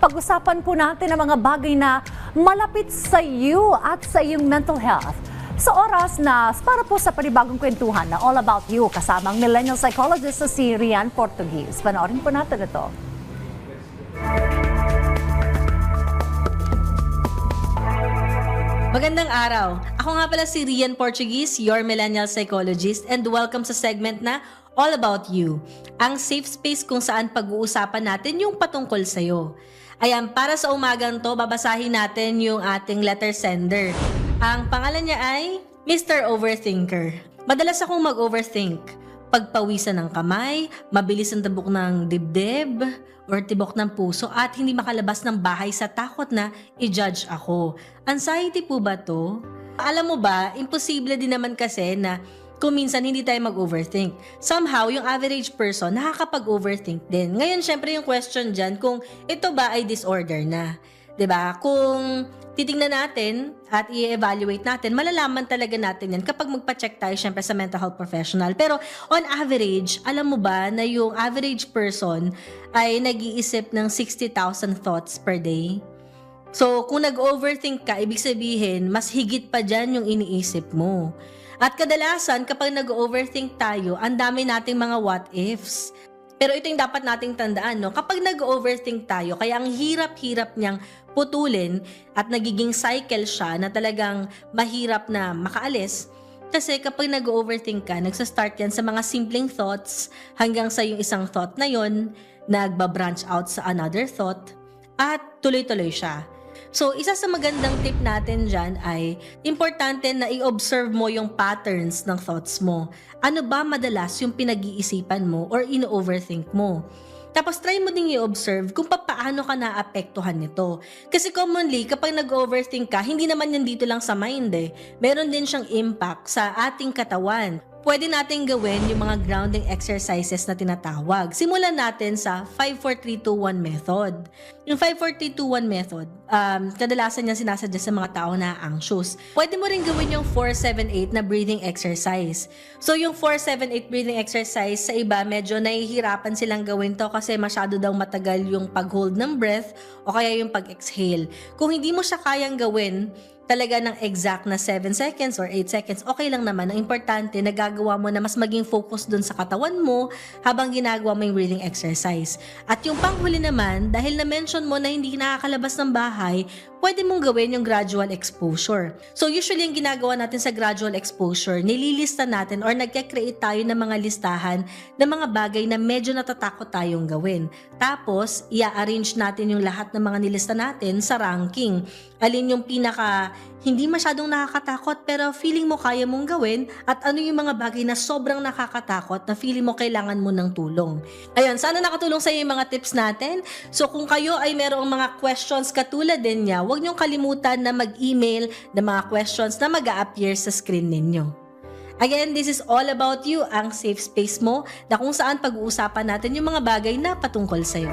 Pag-usapan po natin ang mga bagay na malapit sa iyo at sa iyong mental health. Sa oras na para po sa panibagong kwentuhan na All About You kasama ang millennial psychologist na si Rian Portuguese. Panoorin po natin ito. Magandang araw. Ako nga pala si Rian Portuguese, your millennial psychologist, and welcome sa segment na All About You, ang safe space kung saan pag-uusapan natin yung patungkol sa'yo. Ayan, para sa umagang to, babasahin natin yung ating letter sender. Ang pangalan niya ay Mr. Overthinker. Madalas akong mag-overthink. Pagpawisan ng kamay, mabilis ang tibok ng dibdib, or tibok ng puso, at hindi makalabas ng bahay sa takot na i-judge ako. Anxiety po ba to? Alam mo ba, imposible din naman kasi na kung minsan hindi tayo mag-overthink. Somehow, yung average person nakakapag-overthink din. Ngayon, syempre yung question dyan, kung ito ba ay disorder na. 'Di ba? Kung titingnan natin at i-evaluate natin, malalaman talaga natin yan kapag magpa-check tayo syempre sa mental health professional. Pero on average, alam mo ba na yung average person ay nag-iisip ng 60,000 thoughts per day? So, kung nag-overthink ka, ibig sabihin, mas higit pa dyan yung iniisip mo. At kadalasan, kapag nag-overthink tayo, ang dami nating mga what-ifs. Pero ito yung dapat nating tandaan, no? Kapag nag-overthink tayo, kaya ang hirap-hirap niyang putulin at nagiging cycle siya na talagang mahirap na makaalis. Kasi kapag nag-overthink ka, nagsastart yan sa mga simpleng thoughts hanggang sa yung isang thought na yon, nagbabranch out sa another thought at tuloy-tuloy siya. So, isa sa magandang tip natin dyan ay importante na i-observe mo yung patterns ng thoughts mo. Ano ba madalas yung pinag-iisipan mo or ino-overthink mo? Tapos, try mo ding i-observe kung paano ka naapektuhan nito. Kasi commonly, kapag nag-overthink ka, hindi naman yan dito lang sa mind eh. Meron din siyang impact sa ating katawan. Pwede natin gawin yung mga grounding exercises na tinatawag. Simulan natin sa 5-4-3-2-1 method. Yung 5-4-3-2-1 method, kadalasan niya sinasadya sa mga tao na anxious. Pwede mo rin gawin yung 4-7-8 na breathing exercise. So yung 4-7-8 breathing exercise, sa iba medyo nahihirapan silang gawin to kasi masyado daw matagal yung pag-hold ng breath o kaya yung pag-exhale. Kung hindi mo siya kayang gawin, talaga ng exact na 7 seconds or 8 seconds, okay lang naman. Ang importante, nagagawa mo na mas maging focus dun sa katawan mo habang ginagawa mo yung breathing exercise. At yung panghuli naman, dahil na-mention mo na hindi nakakalabas ng bahay, pwede mong gawin yung gradual exposure. So usually yung ginagawa natin sa gradual exposure, nililista natin or nagka-create tayo ng mga listahan ng mga bagay na medyo natatakot tayong gawin. Tapos, i-arrange natin yung lahat ng mga nilista natin sa ranking. Alin yung pinaka hindi masyadong nakakatakot pero feeling mo kaya mong gawin at ano yung mga bagay na sobrang nakakatakot na feeling mo kailangan mo ng tulong. Ayun, sana nakatulong sa iyo yung mga tips natin. So kung kayo ay merong mga questions katulad din niya, huwag niyong kalimutan na mag-email ng mga questions na mag-a-appear sa screen ninyo. Again, this is All About You, ang safe space mo na kung saan pag-uusapan natin yung mga bagay na patungkol sa'yo.